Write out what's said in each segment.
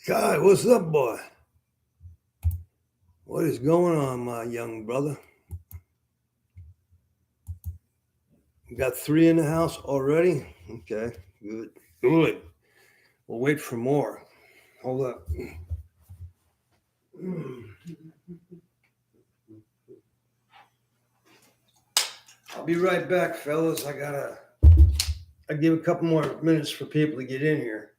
Kai, what's up, boy? What is going on, my young brother? You got three in the house already? Okay, good. Good. We'll wait for more. Hold up. I'll be right back, fellas. I give a couple more minutes for people to get in here.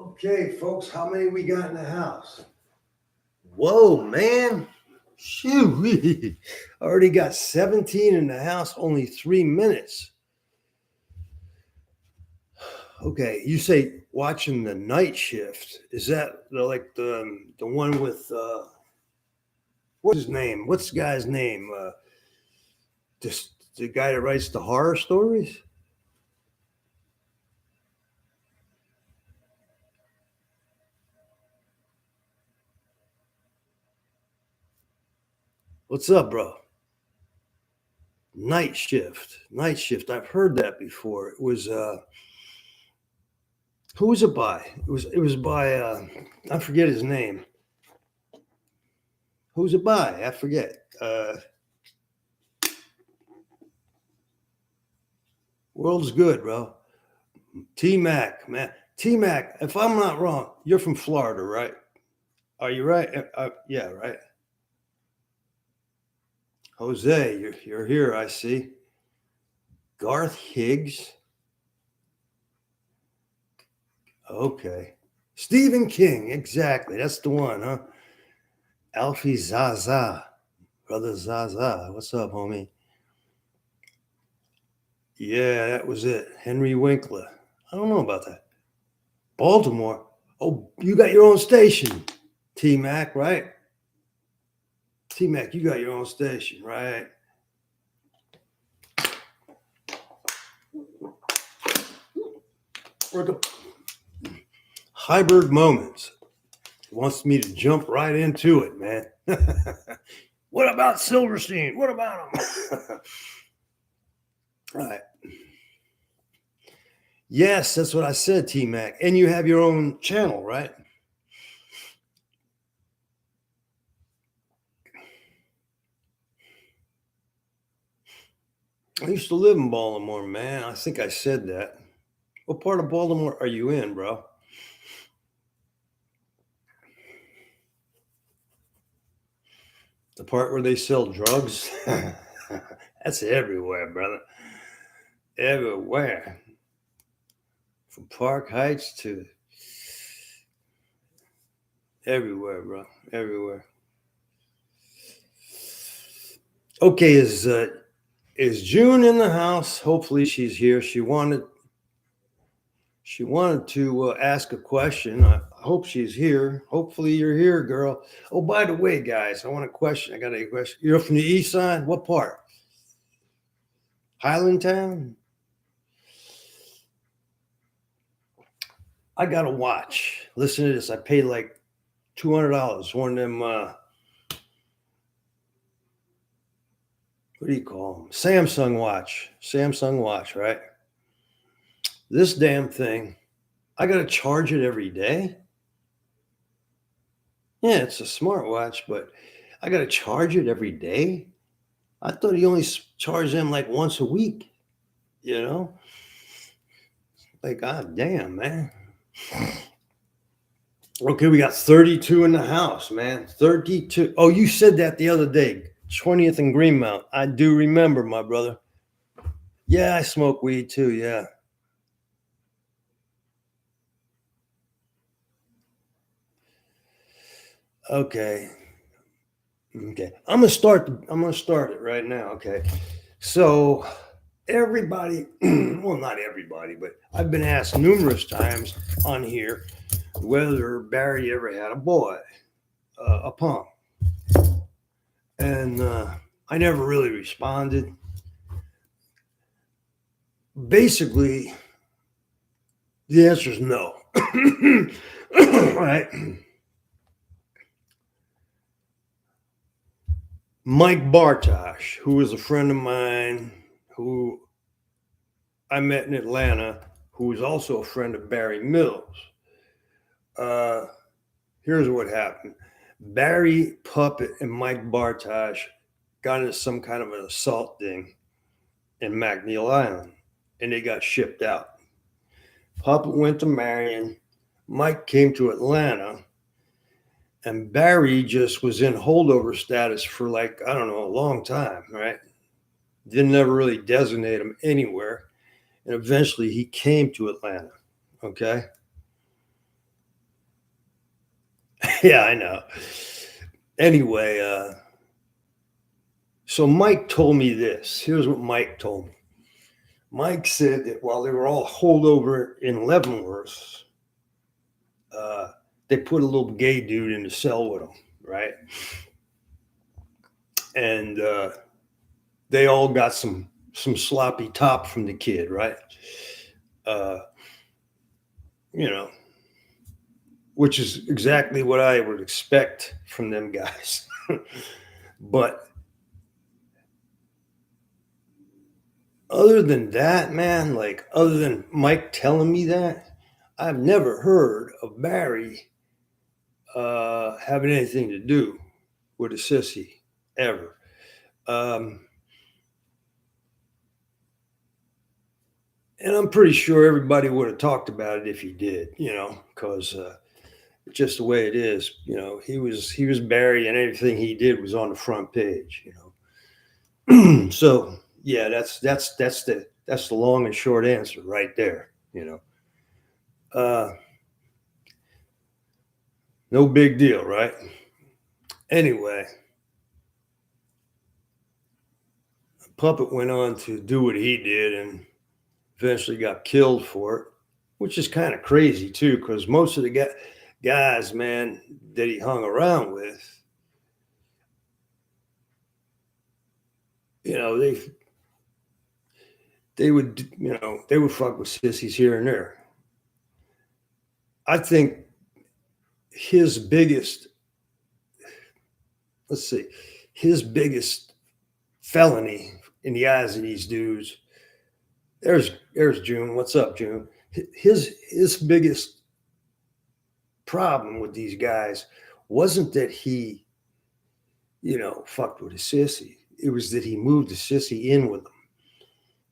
Okay, folks, how many we got in the house? Whoa, man. Shoot, we already got 17 in the house, only 3 minutes. Okay, you say watching the night shift. Is that like the one with what's his name? What's the guy's name? Just the guy that writes the horror stories? What's up, bro? Night shift. Night shift. I've heard that before. It was who was it by? It was by I forget his name. Who's it by? I forget. World's good, bro. T Mac, man. T Mac, if I'm not wrong, you're from Florida, right? Are you right? Yeah, right. Jose, you're here, I see. Garth Higgs. Okay. Stephen King, exactly. That's the one, huh? Alfie Zaza. Brother Zaza. What's up, homie? Yeah, that was it. Henry Winkler. I don't know about that. Baltimore. Oh, you got your own station. T Mac, right? T Mac, you got your own station, right? Or the hybrid moments. Wants me to jump right into it, man. What about Silverstein? What about him? All right. Yes, that's what I said, T Mac. And you have your own channel, right? I used to live in Baltimore, man. I think I said that. What part of Baltimore are you in, bro? The part where they sell drugs? That's everywhere, brother. Everywhere. From Park Heights to Everywhere, bro. Everywhere. Okay, is June in the house? Hopefully she's here. She wanted to ask a question. I hope she's here. Hopefully you're here, girl. Oh, by the way, guys, I want a question. I got a question. You're from the east side? What part? Highlandtown? I got a watch. Listen to this. I paid like $200. One of them, what do you call them? Samsung watch, right? This damn thing, I got to charge it every day. Yeah, it's a smartwatch, but I got to charge it every day. I thought he only charged them like once a week, you know? Like, god damn, man. Okay, we got 32 in the house, man. 32. Oh, you said that the other day. 20th and Greenmount. I do remember, my brother. Yeah, I smoke weed too. Yeah. Okay. Okay. I'm gonna start it right now. Okay. So everybody, well, not everybody, but I've been asked numerous times on here whether Barry ever had a boy, a punk. And I never really responded. Basically, the answer is no. Right. Mike Bartosh, who was a friend of mine, who I met in Atlanta, who was also a friend of Barry Mills. Uh, Here's what happened. Barry Puppet and Mike Bartosh got into some kind of an assault thing in McNeil Island, and they got shipped out. Puppet went to Marion. Mike came to Atlanta, and Barry just was in holdover status for like, I don't know, a long time, right? Didn't ever really designate him anywhere. And eventually he came to Atlanta. Okay. Yeah, I know. Anyway, so Mike told me this. Here's what Mike told me. Mike said that while they were all holdover in Leavenworth, they put a little gay dude in the cell with them, right? And they all got some sloppy top from the kid, right? Uh, you know, which is exactly what I would expect from them guys. But other than that, man, like other than Mike telling me that, I've never heard of Barry having anything to do with a sissy ever. Um, and I'm pretty sure everybody would have talked about it if he did, because just the way it is. He was Barry, and everything he did was on the front page. So yeah, that's the long and short answer right there. Uh, no big deal, right? Anyway, Puppet went on to do what he did and eventually got killed for it, which is kind of crazy too, because most of the guys, man, that he hung around with, they would they would fuck with sissies here and there. I think his biggest, let's see, his biggest felony in the eyes of these dudes. There's June. What's up, June? His biggest problem with these guys wasn't that he, fucked with a sissy. It was that he moved the sissy in with them.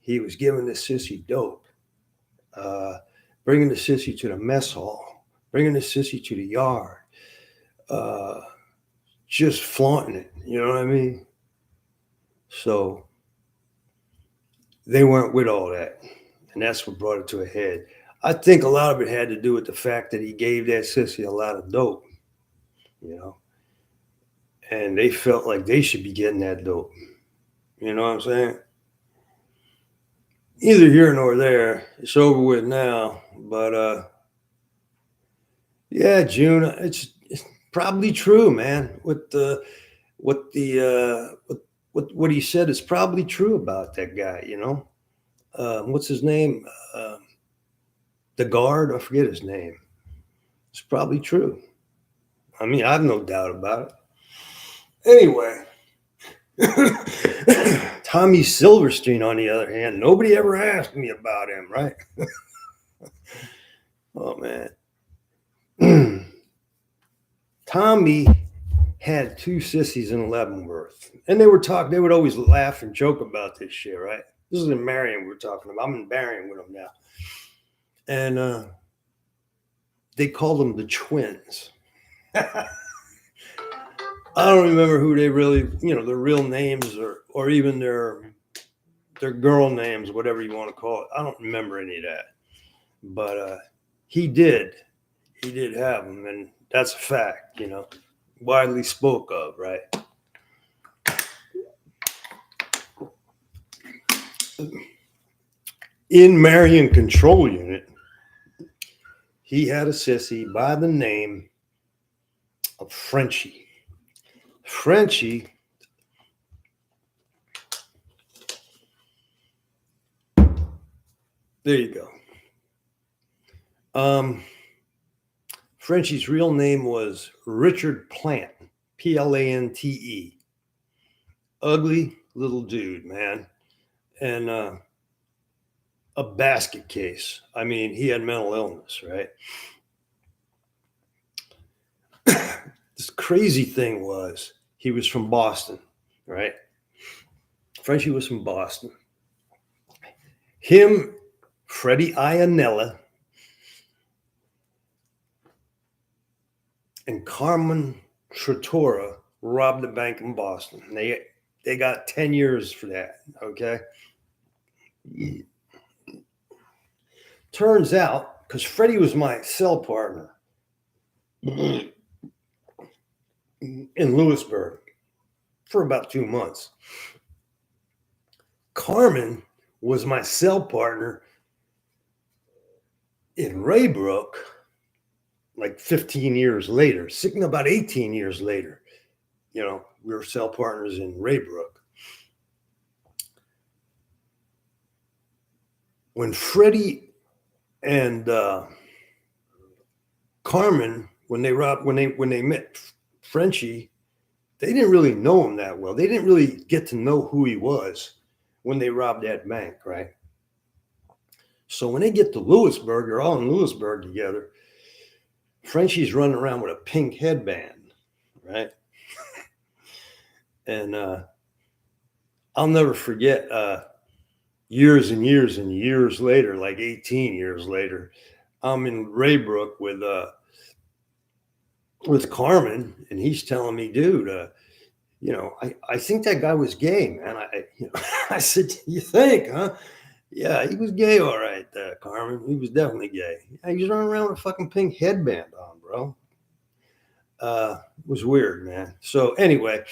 He was giving the sissy dope, bringing the sissy to the mess hall, bringing the sissy to the yard, just flaunting it. You know what I mean? So they weren't with all that. And that's what brought it to a head. I think a lot of it had to do with the fact that he gave that sissy a lot of dope. you know, and they felt like they should be getting that dope. You know what I'm saying? Either here nor there. It's over with now. But yeah, June. It's probably true, man. What he said is probably true about that guy. You know, what's his name? Uh, the guard. I forget his name. It's probably true. I mean, I have no doubt about it. Anyway, Tommy Silverstein, on the other hand, nobody ever asked me about him, right? Oh man, Tommy had two sissies in Leavenworth, and they were talking. They would always laugh and joke about this shit, right? This is in Marion we're talking about. I'm in Marion with them now, and they called them the twins. I don't remember who they really, their real names or even their girl names, whatever you want to call it. I don't remember any of that, but he did have them, and that's a fact, widely spoke of, right? In Marion Control Unit, he had a sissy by the name of Frenchie. Frenchie there you go. Frenchie's real name was Richard Plant, Plante. Ugly little dude, man. And a basket case. I mean, he had mental illness, right? This crazy thing was he was from Boston, right? Frenchie was from Boston. Him, Freddie Iannella, and Carmen Trattora robbed a bank in Boston. They got 10 years for that, okay? Turns out, because Freddie was my cell partner in Lewisburg for about 2 months. Carmen was my cell partner in Raybrook like 15 years later, about 18 years later. We were cell partners in Raybrook. When Freddie and Carmen, when they met Frenchie, they didn't really know him that well. They didn't really get to know who he was when they robbed that bank, right? So when they get to Lewisburg, they're all in Lewisburg together. Frenchie's running around with a pink headband, right? And I'll never forget years and years and years later, like 18 years later, I'm in Raybrook with Carmen, and he's telling me, dude, I think that guy was gay, man. I said, you think, huh? Yeah, he was gay, all right, Carmen. He was definitely gay. Yeah, he was running around with a fucking pink headband on, bro. It was weird, man. So anyway,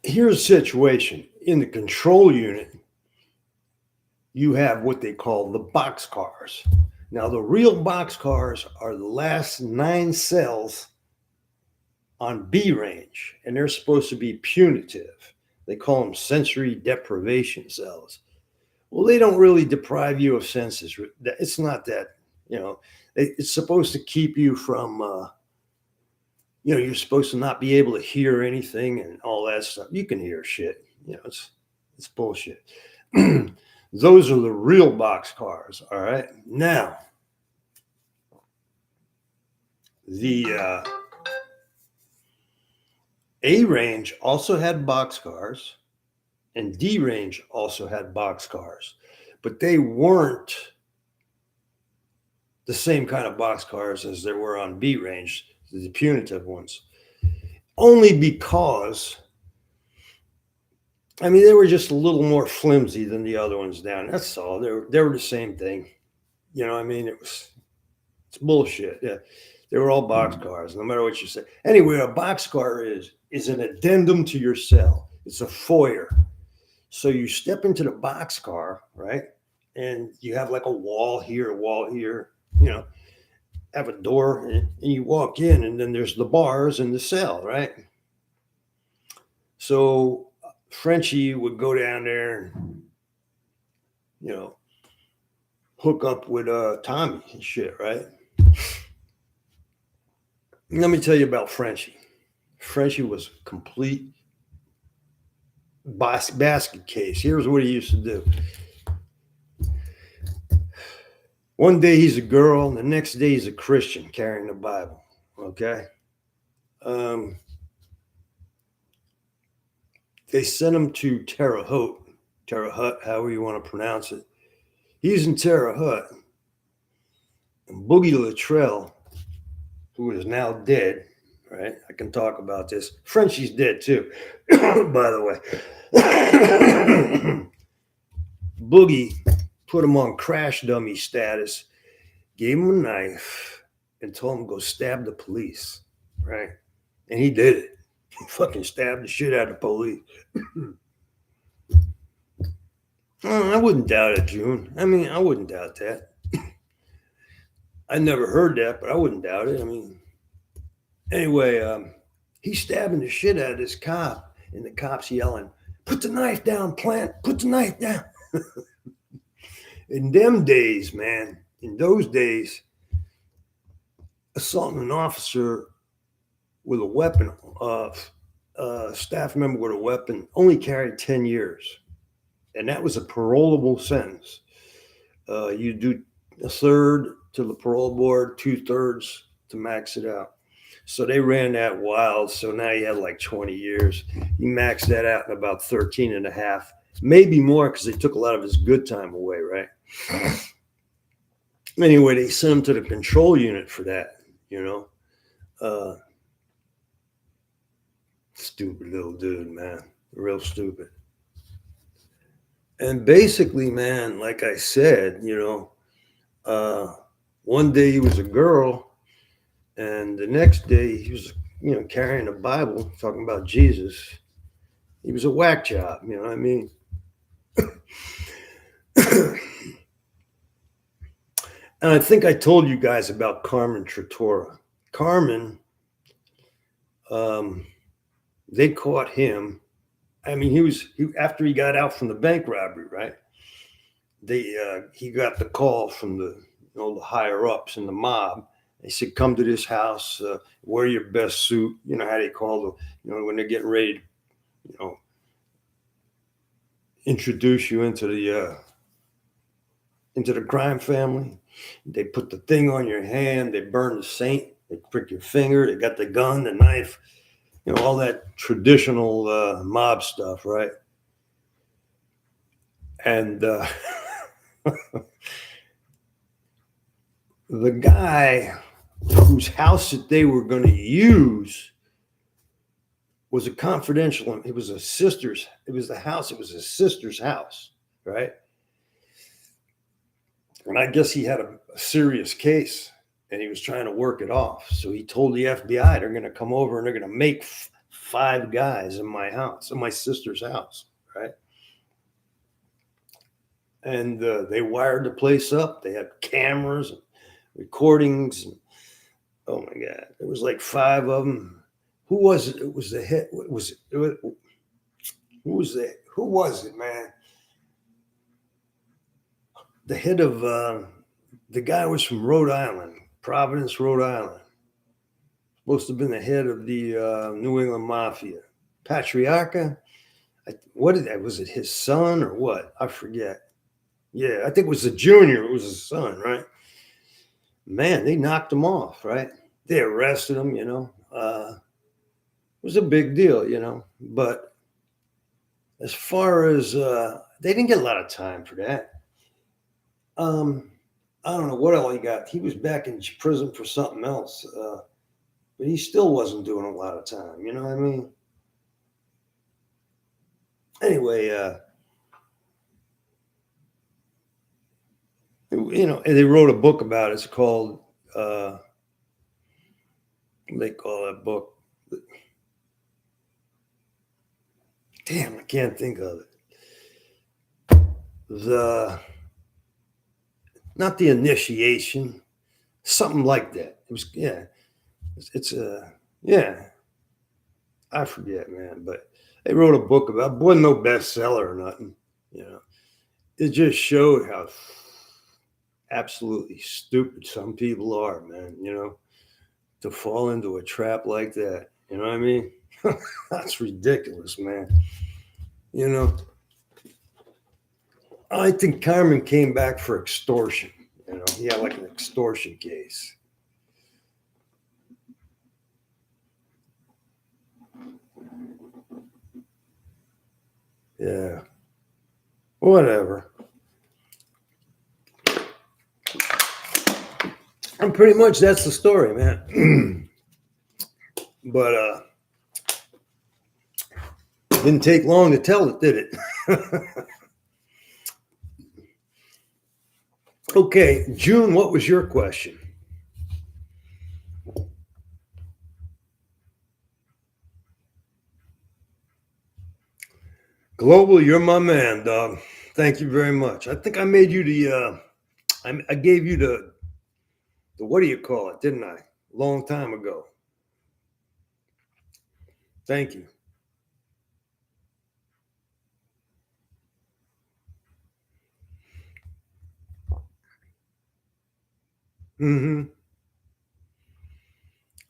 here's a situation. In the control unit, you have what they call the boxcars. Now, the real boxcars are the last 9 cells on B range, and they're supposed to be punitive. They call them sensory deprivation cells. Well, they don't really deprive you of senses. It's not that, it's supposed to keep you from, you're supposed to not be able to hear anything and all that stuff. You can hear shit. It's bullshit. Those are the real boxcars, all right? Now, the A range also had boxcars, and D range also had boxcars, but they weren't the same kind of boxcars as there were on B range, the punitive ones, only because, they were just a little more flimsy than the other ones down. That's all. They were the same thing. It's bullshit. Yeah. They were all boxcars, no matter what you say. Anyway, a boxcar is an addendum to your cell. It's a foyer. So you step into the boxcar, right? And you have like a wall here, you know, have a door, and you walk in, and then there's the bars and the cell, right? So Frenchie would go down there and, you know, hook up with Tommy and shit, right? Let me tell you about Frenchie. Frenchie was a complete basket case. Here's what he used to do. One day he's a girl, and the next day he's a Christian carrying the Bible. Okay. They sent him to Terre Haute, however you want to pronounce it. He's in Terre Haute. And Boogie Latrell, who is now dead, right? I can talk about this. Frenchie's dead too, by the way. Boogie put him on crash dummy status, gave him a knife, and told him to go stab the police, right? And he did it. He fucking stabbed the shit out of the police. I wouldn't doubt it, June. I mean, I wouldn't doubt that. I never heard that, but I wouldn't doubt it. I mean, anyway, he's stabbing the shit out of this cop, and the cop's yelling, "Put the knife down, Plant. Put the knife down." In them days, man, in those days, assaulting an officer with a weapon, staff member with a weapon, only carried 10 years. And that was a parolable sentence. You do a third to the parole board, 2/3 to max it out. So they ran that wild. So now you had like 20 years. He maxed that out in about 13 and a half, maybe more, because they took a lot of his good time away, right? Anyway, they sent him to the control unit for that, you know. Stupid little dude, man. Real stupid. And basically, man, like I said, you know, one day he was a girl, and the next day he was, you know, carrying a Bible, talking about Jesus. He was a whack job, you know what I mean? And I think I told you guys about Carmen Trattora. Carmen, they caught him. I mean, after he got out from the bank robbery, right? He got the call from the higher ups in the mob. They said, "Come to this house, wear your best suit." You know how they call when they're getting ready to, you know, introduce you into the crime family. They put the thing on your hand. They burn the saint. They prick your finger. They got the gun, the knife, you know, all that traditional mob stuff, right? And the guy whose house that they were going to use was a confidential. It was a sister's. It was the house. It was his sister's house, right? And I guess he had a serious case, and he was trying to work it off. So he told the FBI they're going to come over and they're going to make 5 guys in my house, in my sister's house, right? And they wired the place up. They had cameras and recordings. And, oh my God, there was like 5 of them. Who was it? It was the head. Who was it, man? The head of the guy was from Rhode Island, Providence, Rhode Island. Supposed to have been the head of the New England Mafia. Patriarca? Was it his son or what? I forget. Yeah, I think it was the junior. It was his son, right? Man, they knocked him off, right? They arrested him, you know. It was a big deal, you know. But as far as they didn't get a lot of time for that. I don't know what all he got. He was back in prison for something else, but he still wasn't doing a lot of time. You know what I mean? Anyway, you know, and they wrote a book about it. It's called They call that book. Damn, I can't think of it. The not the initiation, something like that. It was yeah. It's yeah. I forget, man, but they wrote a book about. It wasn't no bestseller or nothing. You know, it just showed how absolutely stupid some people are, man. You know, to fall into a trap like that. You know what I mean? That's ridiculous, man. You know, I think Carmen came back for extortion. You know, he had like an extortion case. Yeah, whatever. And pretty much that's the story, man. But didn't take long to tell it, did it? Okay, June, what was your question? Global, you're my man, dog. Thank you very much. I think I made you the. I gave you the what do you call it? Didn't I? Long time ago. Thank you. Mm-hmm.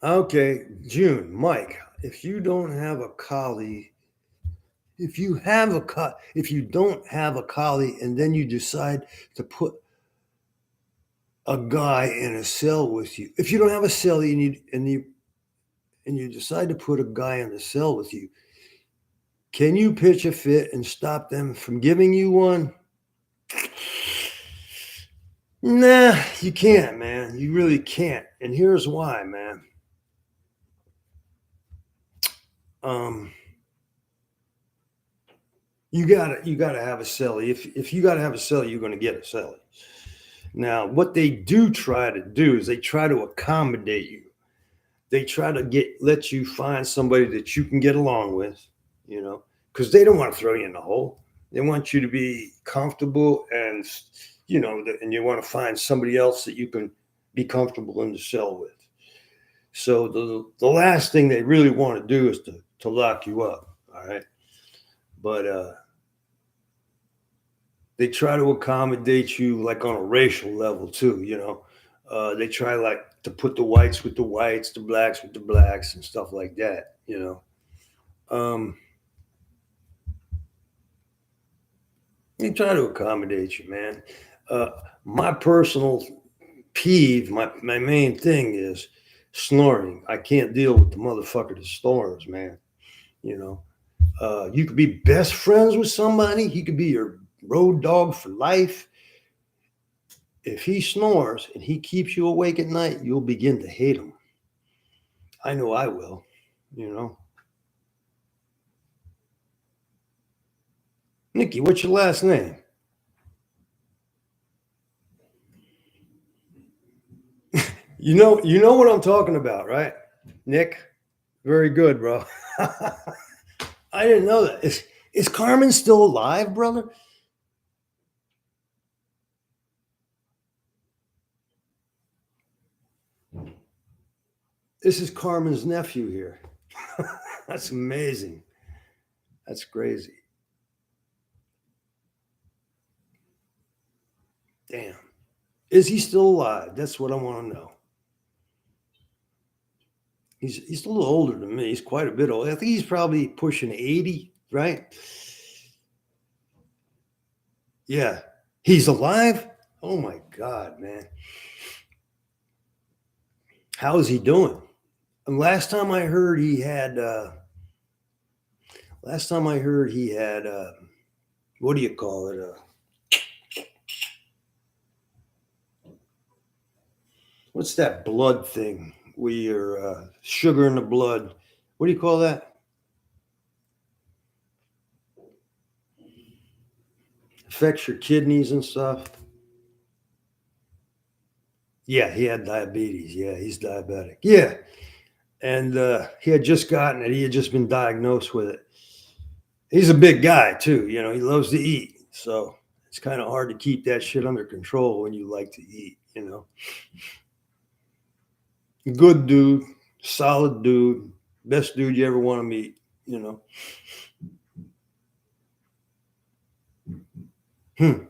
Okay, June, Mike. If you don't have a collie, if you don't have a collie, and then you decide to put a guy in a cell with you, if you don't have a cell, and you decide to put a guy in the cell with you, can you pitch a fit and stop them from giving you one? Nah, you can't, man. You really can't. And here's why, man. Um, you gotta have a celly. If you gotta have a celly, you're gonna get a celly. Now, what they do try to do is they try to accommodate you. They try to let you find somebody that you can get along with, you know, because they don't want to throw you in the hole. They want you to be comfortable and and you want to find somebody else that you can be comfortable in the cell with. So the last thing they really want to do is to lock you up. All right. But they try to accommodate you like on a racial level too, you know. They try like to put the whites with the whites, the blacks with the blacks, and stuff like that, you know. Um, they try to accommodate you, man. Uh, my personal peeve, my main thing is snoring. I can't deal with the motherfucker that snores, man. You know, you could be best friends with somebody. He could be your road dog for life. If he snores and he keeps you awake at night, you'll begin to hate him. I know I will, you know. Nikki, what's your last name? You know what I'm talking about, right? Nick? Very good, bro. I didn't know that. Is Carmen still alive, brother? This is Carmen's nephew here. That's amazing. That's crazy. Damn. Is he still alive? That's what I want to know. He's a little older than me. He's quite a bit older. I think he's probably pushing 80, right? Yeah. He's alive? Oh my God, man. How is he doing? And last time I heard he had what do you call it? What's that blood thing? We are sugar in the blood. What do you call that? Affects your kidneys and stuff. Yeah, he had diabetes. Yeah, he's diabetic. Yeah. and he had just gotten it. He had just been diagnosed with it. He's a big guy too. He loves to eat, so it's kind of hard to keep that shit under control when you like to eat. Good dude, solid dude, best dude you ever want to meet. You know. Hmm.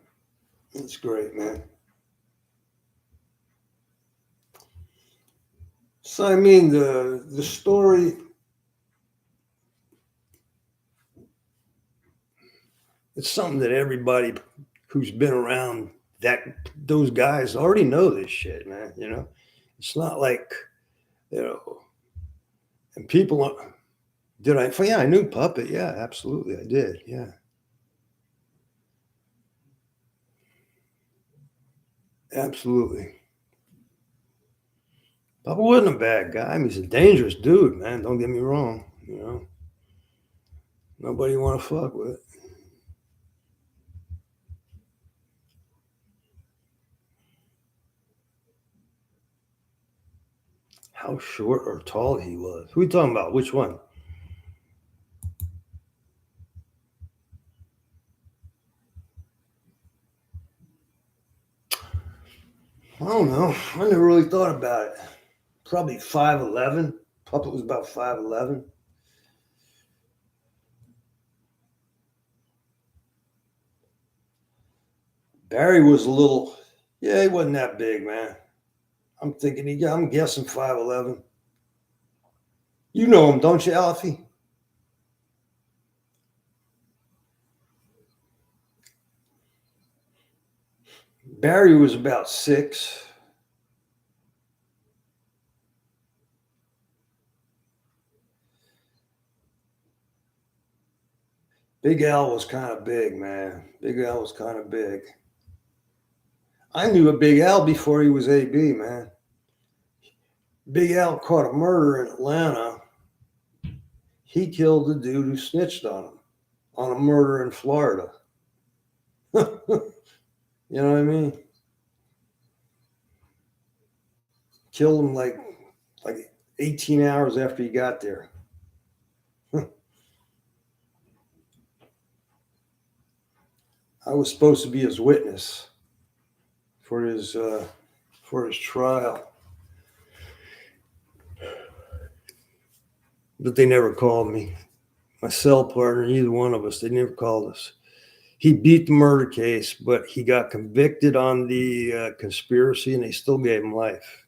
That's great, man. So I mean, the story. It's something that everybody who's been around that those guys already know this shit, man. It's not like you know, and people. Did I? Yeah, I knew Puppet. Yeah, absolutely, I did. Yeah, absolutely. Puppet wasn't a bad guy. I mean, he's a dangerous dude, man. Don't get me wrong. Nobody you want to fuck with. How short or tall he was? Who are we talking about? Which one? I don't know. I never really thought about it. Probably 5'11". Puppet was about 5'11". Barry was a little. Yeah, he wasn't that big, man. I'm guessing 5'11". You know him, don't you, Alfie? Barry was about 6. Big Al was kind of big, man. Big Al was kind of big. I knew a Big Al before he was AB, man. Big Al caught a murder in Atlanta. He killed the dude who snitched on him on a murder in Florida. You know what I mean? Killed him like 18 hours after he got there. I was supposed to be his witness for his trial, but they never called me. My cell partner, either one of us, they never called us. He beat the murder case, but he got convicted on the conspiracy, and they still gave him life.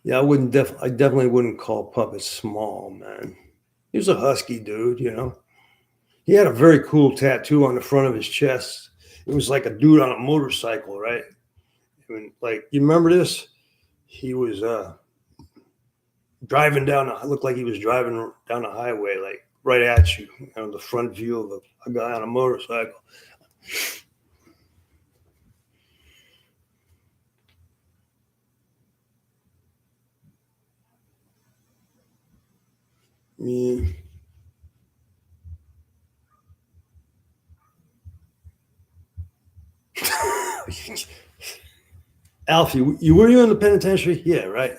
Yeah, I definitely wouldn't call Puppet small, man. He was a husky dude. He had a very cool tattoo on the front of his chest. It was like a dude on a motorcycle, right? I mean, like, you remember this? He was driving down. It looked like he was driving down the highway, like right at you. The front view of a guy on a motorcycle. Yeah. Alfie, were you in the penitentiary? Yeah, right.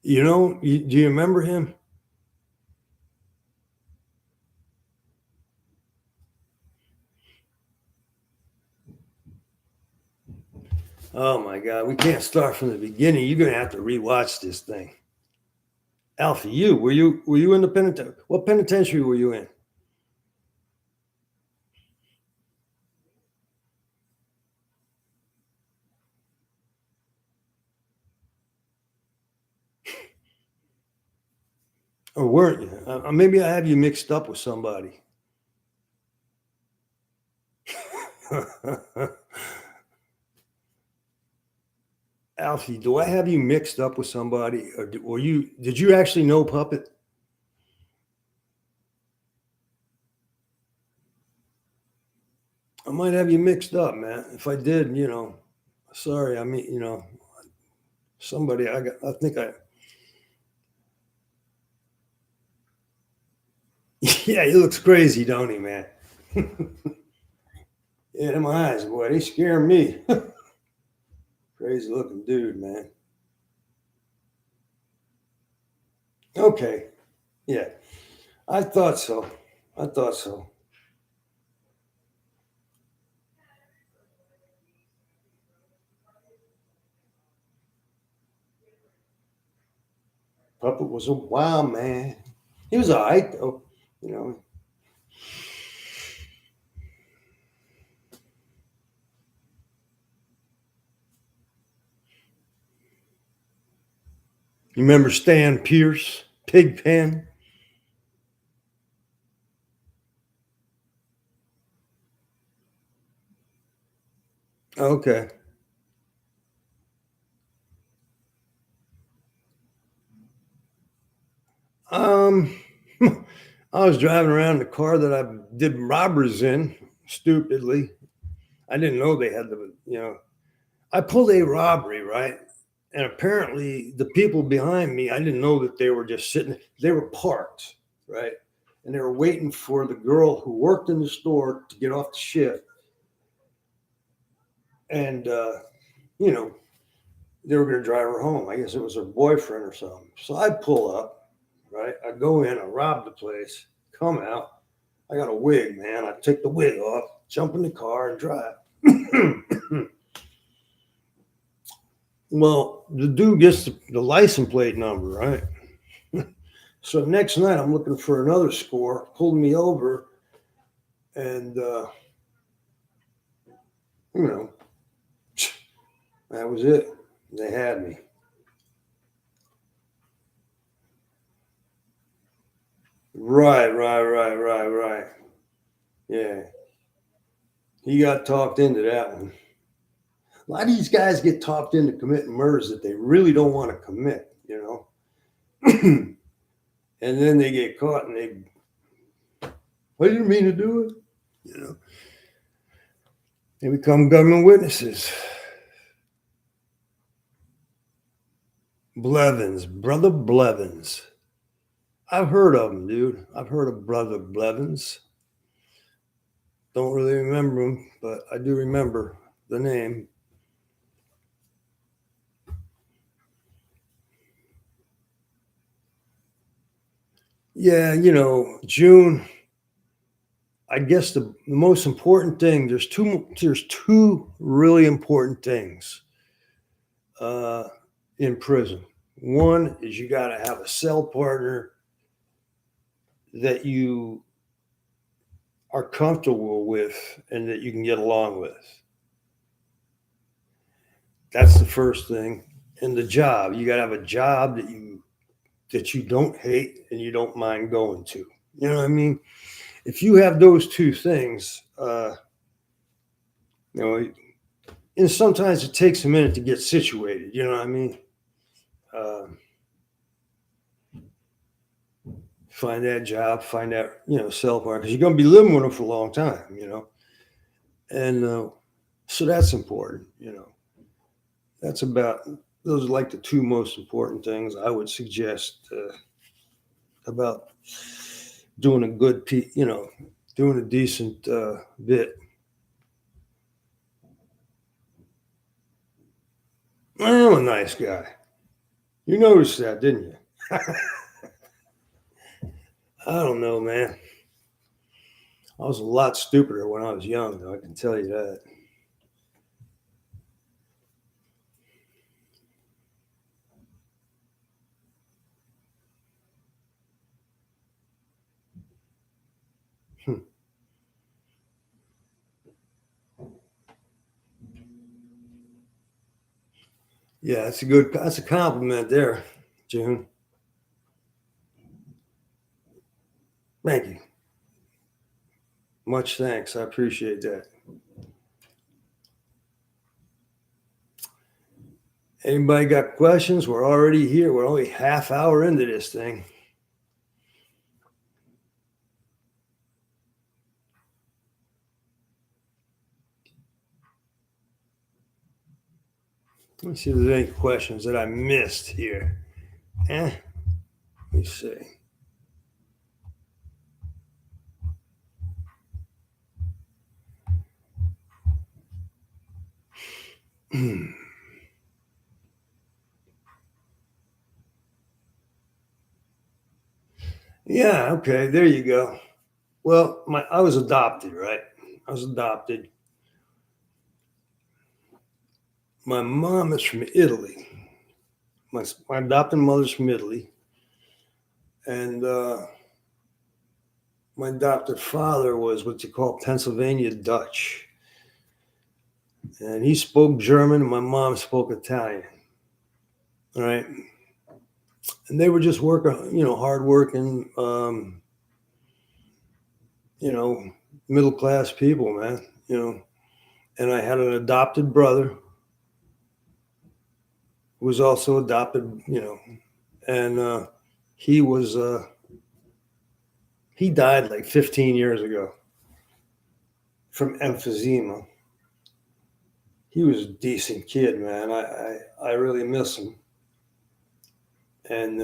Do you remember him? Oh my God, we can't start from the beginning. You're gonna have to rewatch this thing. Alfie, were you in the penitentiary? What penitentiary were you in? Or weren't you? Maybe I have you mixed up with somebody. Alfie, do I have you mixed up with somebody, or did you actually know Puppet? I might have you mixed up, man. If I did, sorry. I mean, somebody. I think I. Yeah, he looks crazy, don't he, man? Yeah, them eyes, boy, they scare me. Crazy looking dude, man. Okay. Yeah. I thought so. I thought so. Puppet was a wild man. He was all right, though. You know, you remember Stan Pierce, Pigpen? Okay. Um, I was driving around the car that I did robberies in, stupidly. I didn't know they had I pulled a robbery, right? And apparently the people behind me, I didn't know that they were just sitting, they were parked, right? And they were waiting for the girl who worked in the store to get off the shift. And, you know, they were going to drive her home. I guess it was her boyfriend or something. So I pull up, right? I go in, I rob the place, come out. I got a wig, man. I take the wig off, jump in the car, and drive. Well, the dude gets the license plate number, right? So next night, I'm looking for another score, pulled me over, and, you know, that was it. They had me. Right. Yeah. He got talked into that one. A lot of these guys get talked into committing murders that they really don't want to commit, you know? And then they get caught and what do you mean to do it? You know, they become government witnesses. Blevins, Brother Blevins. I've heard of him, dude. I've heard of Brother Blevins. Don't really remember him, but I do remember the name. Yeah, June. I guess the most important thing. There's two really important things uh, in prison. One is you got to have a cell partner that you are comfortable with and that you can get along with. That's the first thing. And the job, you got to have a job that you don't hate and you don't mind going to. You know what I mean? If you have those two things, you know, and sometimes it takes a minute to get situated. You know what I mean? Uh, find that job, find that cell phone because you're going to be living with them for a long time. And so that's important. That's about those are like the two most important things I would suggest about doing a good, doing a decent bit. I'm a nice guy. You noticed that, didn't you? I don't know, man. I was a lot stupider when I was young, though. I can tell you that. Hmm. Yeah, that's a compliment there, June. Thank you. Much thanks. I appreciate that. Anybody got questions? We're already here. We're only half hour into this thing. Let's see if there's any questions that I missed here. Let me see. Yeah, okay, there you go. Well, I was adopted, right? I was adopted. My mom is from Italy. My adopted mother's from Italy, and my adopted father was what you call Pennsylvania Dutch, and he spoke German, and my mom spoke Italian. All right, and they were just working, hard working, you know, middle class people, man. And I had an adopted brother who was also adopted, and he was he died like 15 years ago from emphysema. He was a decent kid, man. I really miss him. And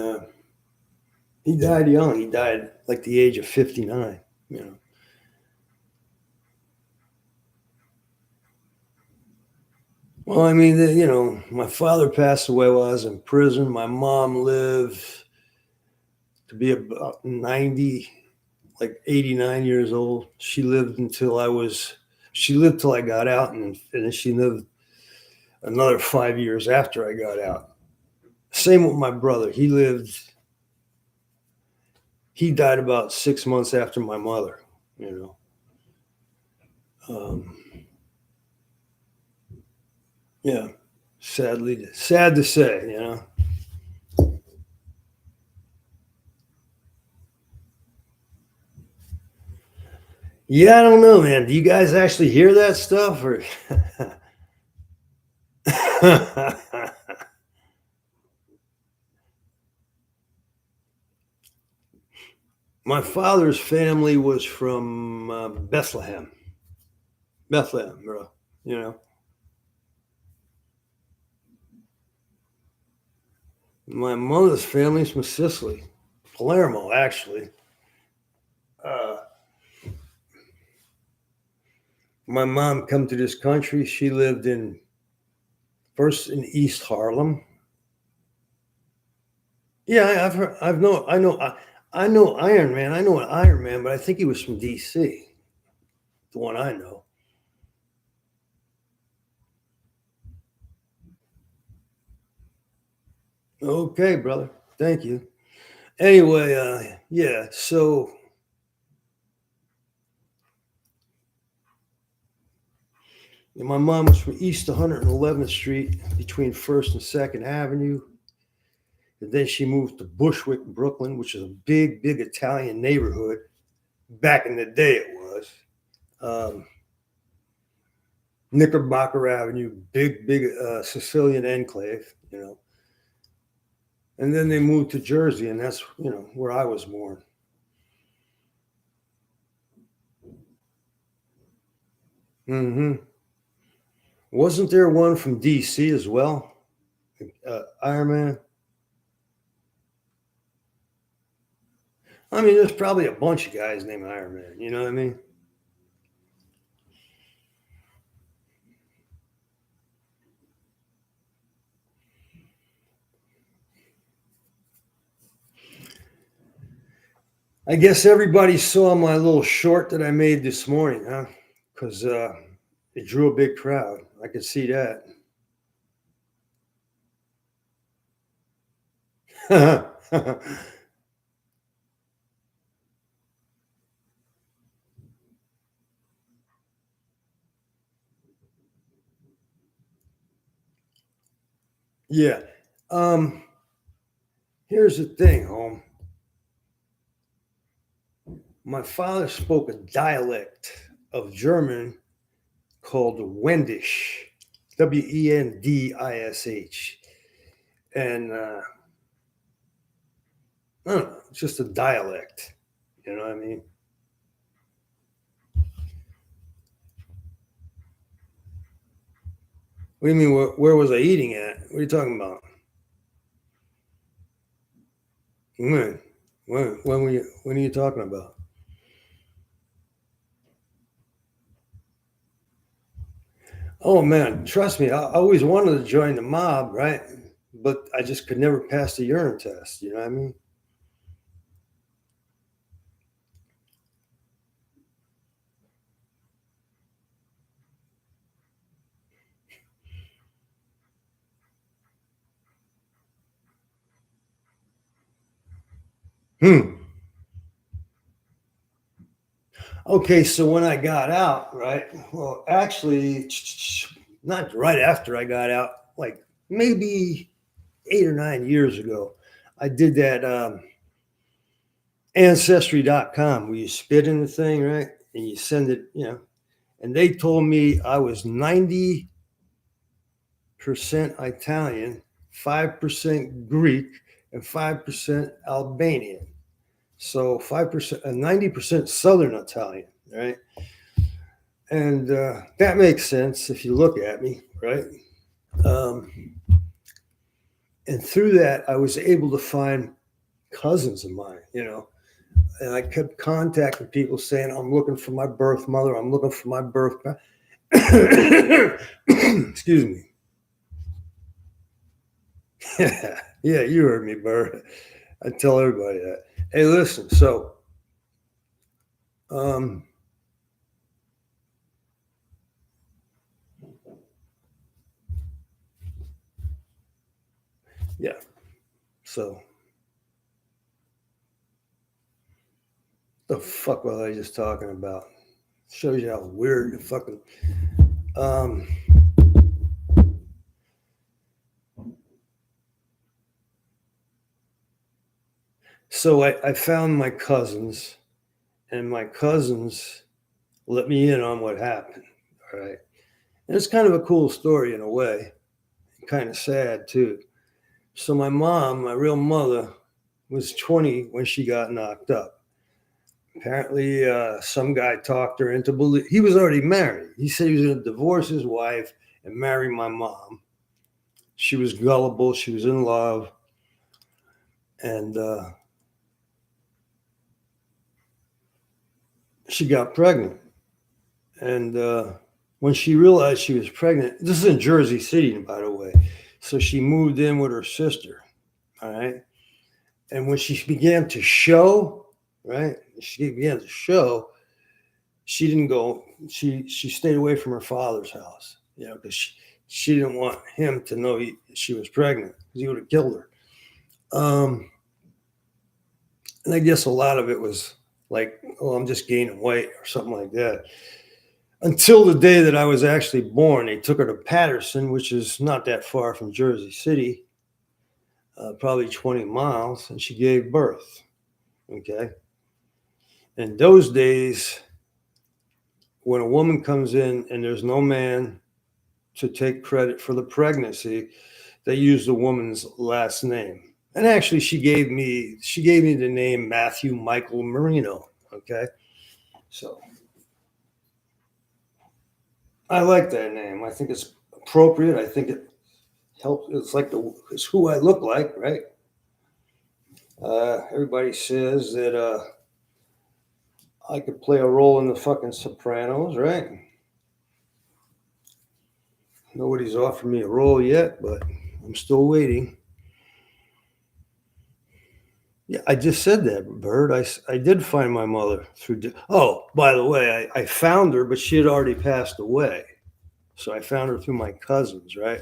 he died young. He died like the age of 59. You know. Well, I mean, my father passed away while I was in prison. My mom lived to be about 90, like 89 years old. She lived till I got out, and then she lived another 5 years after I got out. Same with my brother. He died about 6 months after my mother, you know. Um, yeah, sad to say. Yeah, I don't know, man. Do you guys actually hear that stuff, or? My father's family was from Bethlehem, bro. You know, my mother's family's from Sicily, Palermo, actually. Uh, my mom come to this country. She lived in first in East Harlem. Yeah, I've heard. I know Iron Man. I know an Iron Man, but I think he was from D.C. The one I know. Okay, brother. Thank you. Anyway, yeah. So my mom was from East 111th Street between First and Second Avenue. And then she moved to Bushwick, Brooklyn, which is a big, big Italian neighborhood. Back in the day, it was. Um, Knickerbocker Avenue, big, big Sicilian enclave, And then they moved to Jersey, and that's, where I was born. Hmm. Wasn't there one from D.C. as well? Iron Man? I mean, there's probably a bunch of guys named Iron Man. You know what I mean? I guess everybody saw my little short that I made this morning, huh? Because it drew a big crowd. I could see that. Yeah. Um, Here's the thing, home. My father spoke a dialect of German called Wendish, Wendish. And I don't know, it's just a dialect. You know what I mean? What do you mean? Where was I eating at? What are you talking about? When? When are you talking about? Oh man, trust me, I always wanted to join the mob, right? But I just could never pass the urine test. You know what I mean? Hmm. Okay, so when I got out, right? Well, actually, not right after I got out, like maybe 8 or 9 years ago, I did that ancestry.com where you spit in the thing, right? And you send it, and they told me I was 90% Italian, 5% Greek, and 5% Albanian. So 5%, 90% Southern Italian, right? And that makes sense if you look at me, right? Um, and through that, I was able to find cousins of mine, and I kept contacting people saying, I'm looking for my birth mother. I'm looking for my birth. Excuse me. Yeah, you heard me, Bert. I tell everybody that. Hey, listen. So, um, yeah. So, the fuck was I just talking about? Shows you how weird the fucking. Um, so I found my cousins, and my cousins let me in on what happened. All right. And it's kind of a cool story in a way, kind of sad too. So my mom, my real mother, was 20 when she got knocked up. Apparently, some guy talked her into believe he was already married. He said he was going to divorce his wife and marry my mom. She was gullible. She was in love, and she got pregnant. And when she realized she was pregnant, this is in Jersey City, by the way. So she moved in with her sister. All right. And when she began to show, right, she began to show, she didn't go, she stayed away from her father's house, because she didn't want him to know she was pregnant because he would have killed her. And I guess a lot of it was like, oh, I'm just gaining weight or something like that. Until the day that I was actually born, they took her to Patterson, which is not that far from Jersey City, probably 20 miles, and she gave birth. Okay. In those days, when a woman comes in and there's no man to take credit for the pregnancy, they use the woman's last name. And actually, she gave me the name Matthew Michael Marino. Okay. So I like that name. I think it's appropriate. I think it helps. It's who I look like, right? Everybody says that I could play a role in the fucking Sopranos, right? Nobody's offered me a role yet, but I'm still waiting. Yeah, I just said that, Bird. I did find my mother through. Oh, by the way, I found her, but she had already passed away. So I found her through my cousins, right?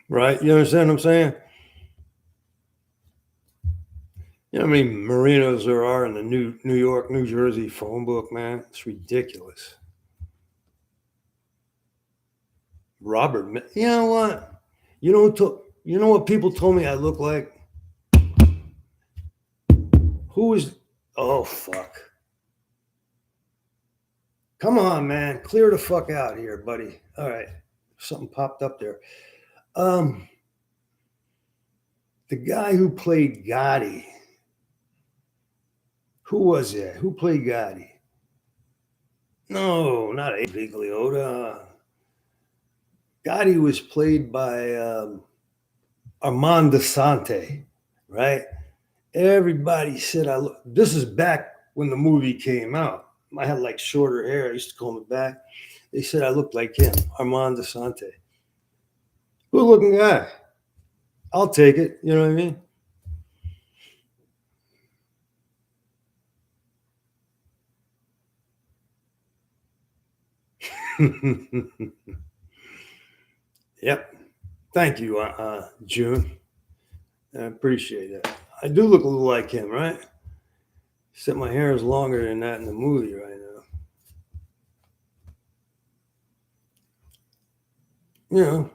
Right? You understand what I'm saying? You know how many Marinos there are in the New York, New Jersey phone book, man? It's ridiculous. Robert, you know what? You know what people told me I look like? Who is? Oh fuck! Come on, man, clear the fuck out here, buddy. All right, something popped up there. Um, the guy who played Gotti. Who was that? Who played Gotti? No, not Big Leota. Gotti was played by Armand Desante, right? Everybody said I look. This is back when the movie came out. I had like shorter hair. I used to comb it back. They said I looked like him, Armand Desante. Good looking guy. I'll take it. You know what I mean? Yep. Thank you, June. I appreciate that. I do look a little like him, right? Except my hair is longer than that in the movie right now. You know,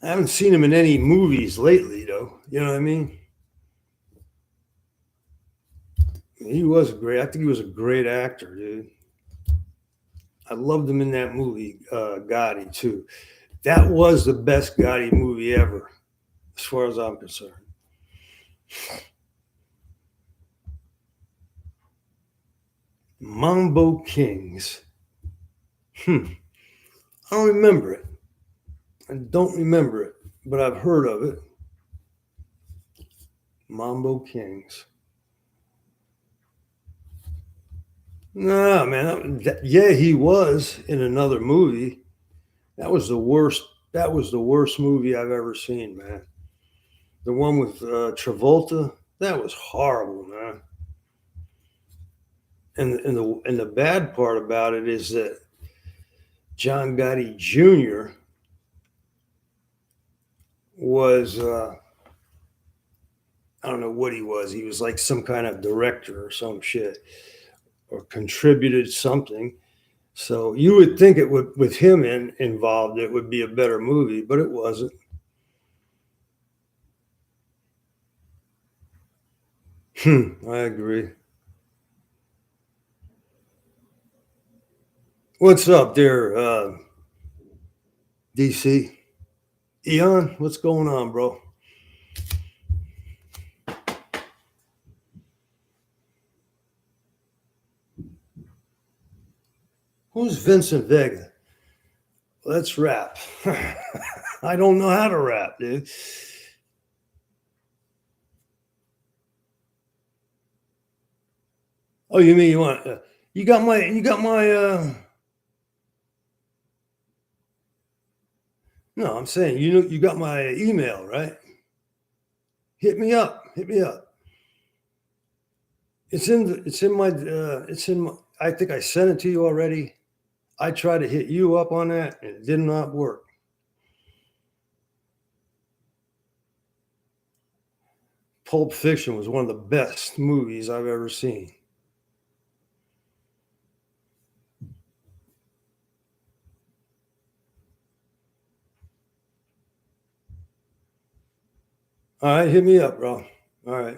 I haven't seen him in any movies lately, though. You know what I mean? He was great. I think he was a great actor, dude. I loved him in that movie, Gotti, too. That was the best Gotti movie ever, as far as I'm concerned. Mambo Kings. Hmm. I don't remember it. I don't remember it, but I've heard of it. Mambo Kings. No, man. Yeah, he was in another movie. That was the worst. That was the worst movie I've ever seen, man. The one with Travolta. That was horrible, man. And the bad part about it is that John Gotti Jr. was I don't know what he was. He was like some kind of director or some shit, or contributed something. So you would think it would, with him involved, it would be a better movie, but it wasn't. I agree. What's up there, DC? Eon, what's going on, bro? Who's Vincent Vega? Let's rap. I don't know how to rap, dude. Oh, you mean you want? You got my. No, I'm saying you know you got my email, right? Hit me up. Hit me up. It's in my. I think I sent it to you already. I tried to hit you up on that, and it did not work. Pulp Fiction was one of the best movies I've ever seen. All right, hit me up, bro. All right.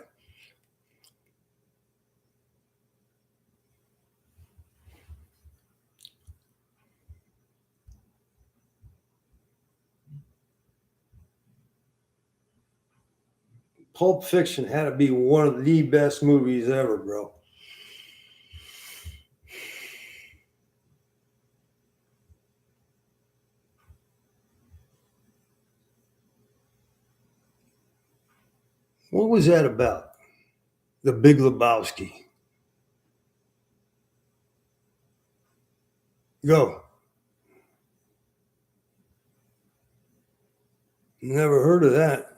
Pulp Fiction had to be one of the best movies ever, bro. What was that about? The Big Lebowski. Go. Never heard of that.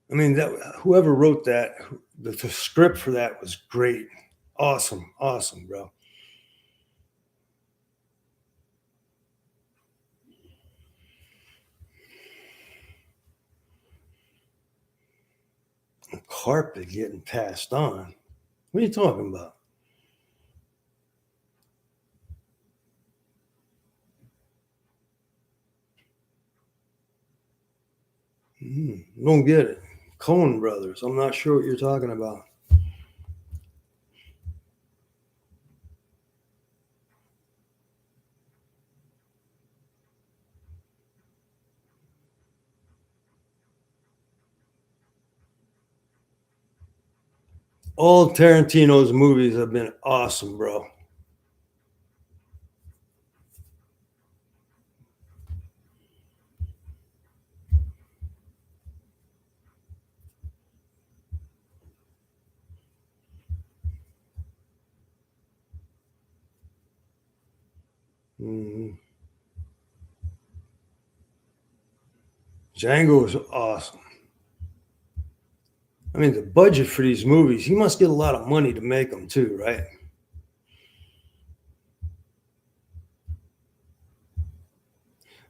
I mean, that whoever wrote that, the script for that was great. Awesome, awesome, bro. Carpet getting passed on. What are you talking about? Don't get it. Coen Brothers. I'm not sure what you're talking about. All Tarantino's movies have been awesome, bro. Mhm. Django is awesome. I mean, the budget for these movies, he must get a lot of money to make them too, right?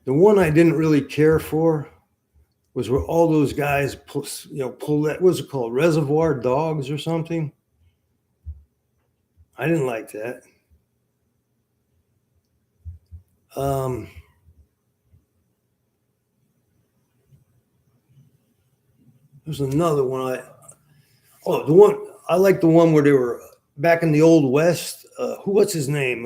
The one I didn't really care for was where all those guys, pull that. What's it called? Reservoir Dogs or something. I didn't like that. Um, there's another one. The one I like the one where they were back in the old west. What's his name?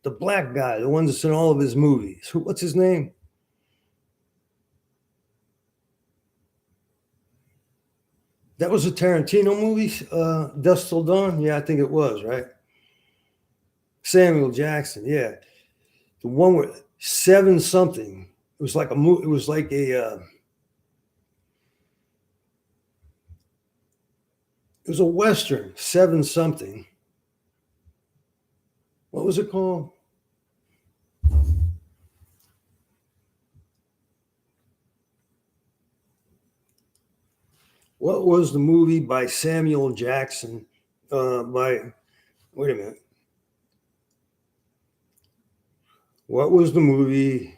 The black guy, the one that's in all of his movies. What's his name? That was a Tarantino movie. Dust Till Dawn. Yeah, I think it was right. Samuel Jackson. Yeah, the one with seven something. It was like a movie. It was like a. It was a western. Seven something. What was it called? What was the movie by Samuel Jackson? By Wait a minute. What was the movie?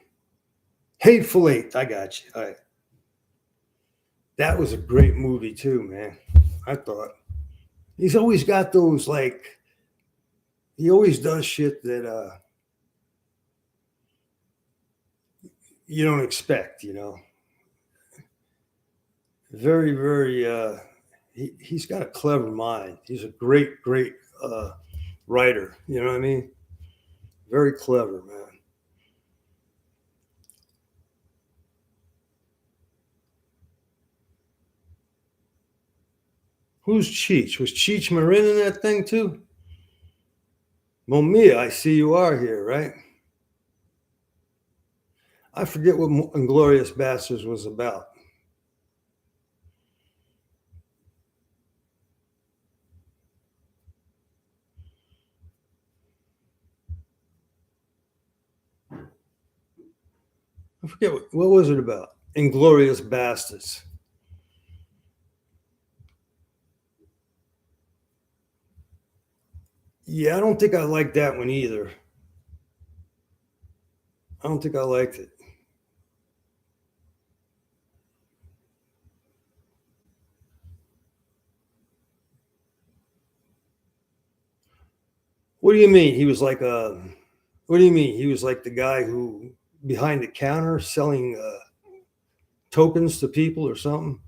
Hateful Eight. I got you. All right. That was a great movie too, man. I thought he's always got those like he always does shit that you don't expect. Very, very. He's got a clever mind. He's a great, great writer. You know what I mean? Very clever, man. Who's Cheech? Was Cheech Marin in that thing too? Momia, I see you are here, right? I forget what Inglorious Bastards was about. I forget what was it about. Inglorious Bastards. Yeah, I don't think I liked that one either. I don't think I liked it. What do you mean? He was like a. What do you mean? He was like the guy who behind the counter selling tokens to people or something.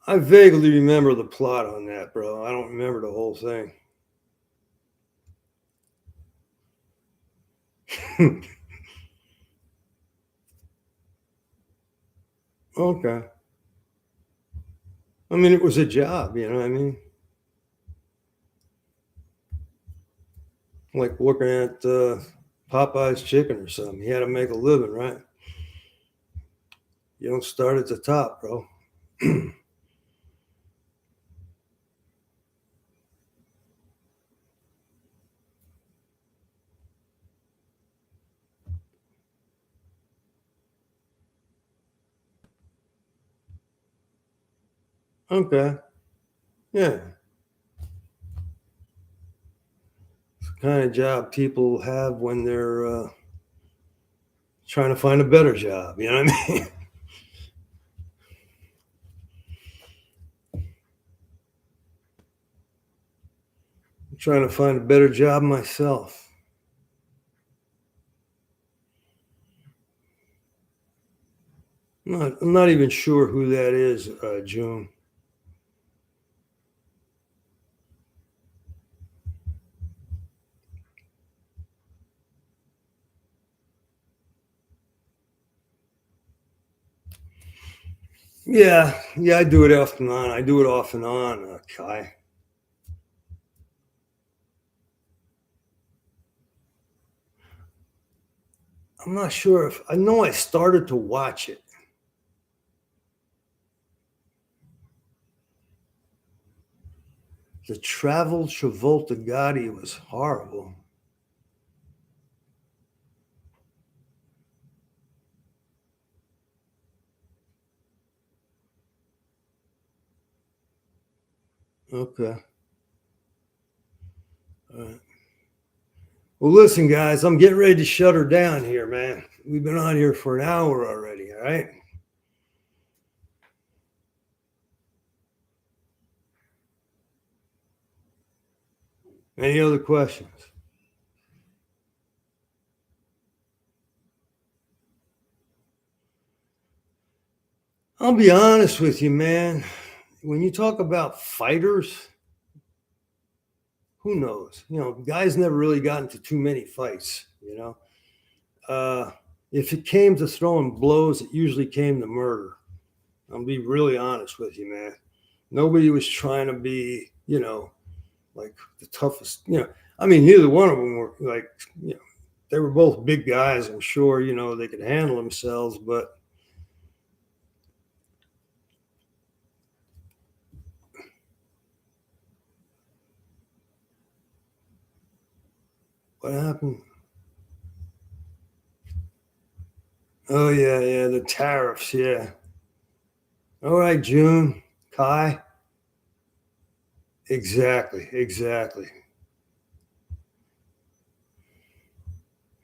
I vaguely remember the plot on that, bro. I don't remember the whole thing. Okay. I mean, it was a job, you know what I mean? Like working at Popeye's Chicken or something. He had to make a living, right? You don't start at the top, bro. Okay. Yeah. It's the kind of job people have when they're trying to find a better job. You know what I mean? I'm trying to find a better job myself. I'm not even sure who that is, June. Yeah, yeah, I do it off and on. I do it off and on, Kai. I'm not sure if I know I started to watch it. The Travel Travolta Gotti was horrible. Okay. All right. Well, listen, guys, I'm getting ready to shut her down here, man. We've been on here for an hour already. All right. Any other questions? I'll be honest with you, man. When you talk about fighters, who knows? Guys never really got into too many fights. Uh, if it came to throwing blows, it usually came to murder. I'll be really honest with you, man. Nobody was trying to be, like the toughest. I mean, neither one of them were like, you know, they were both big guys. I'm sure, they could handle themselves, but what happened? Oh yeah, yeah, the tariffs. Yeah. All right, June, Kai. Exactly, exactly.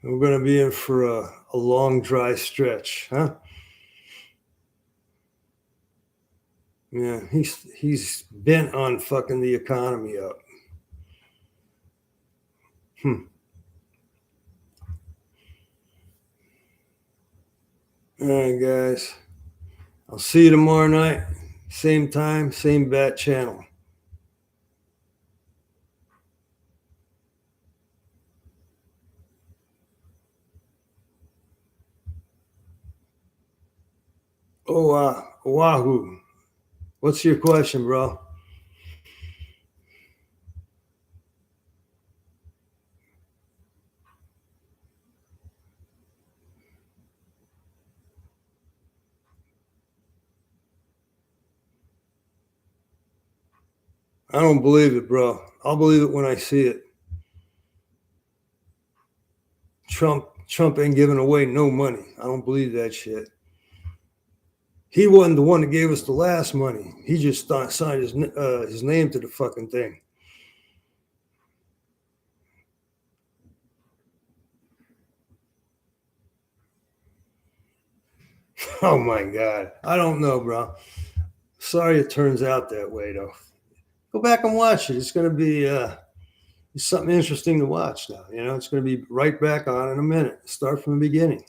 We're going to be in for a long, dry stretch, huh? Yeah, he's bent on fucking the economy up. Hmm. All right, guys. I'll see you tomorrow night. Same time, same bat channel. Oh, Wahoo. What's your question, bro? I don't believe it, bro. I'll believe it when I see it. Trump ain't giving away no money. I don't believe that shit. He wasn't the one that gave us the last money. He just signed his name to the fucking thing. Oh my god. I don't know, bro. Sorry it turns out that way though. Go back and watch it. It's gonna be something interesting to watch now. It's gonna be right back on in a minute. Start from the beginning.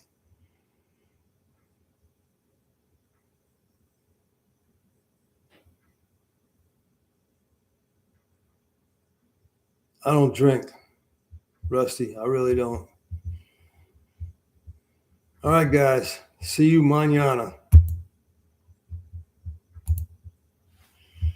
I don't drink, Rusty. I really don't. All right, guys. See you mañana.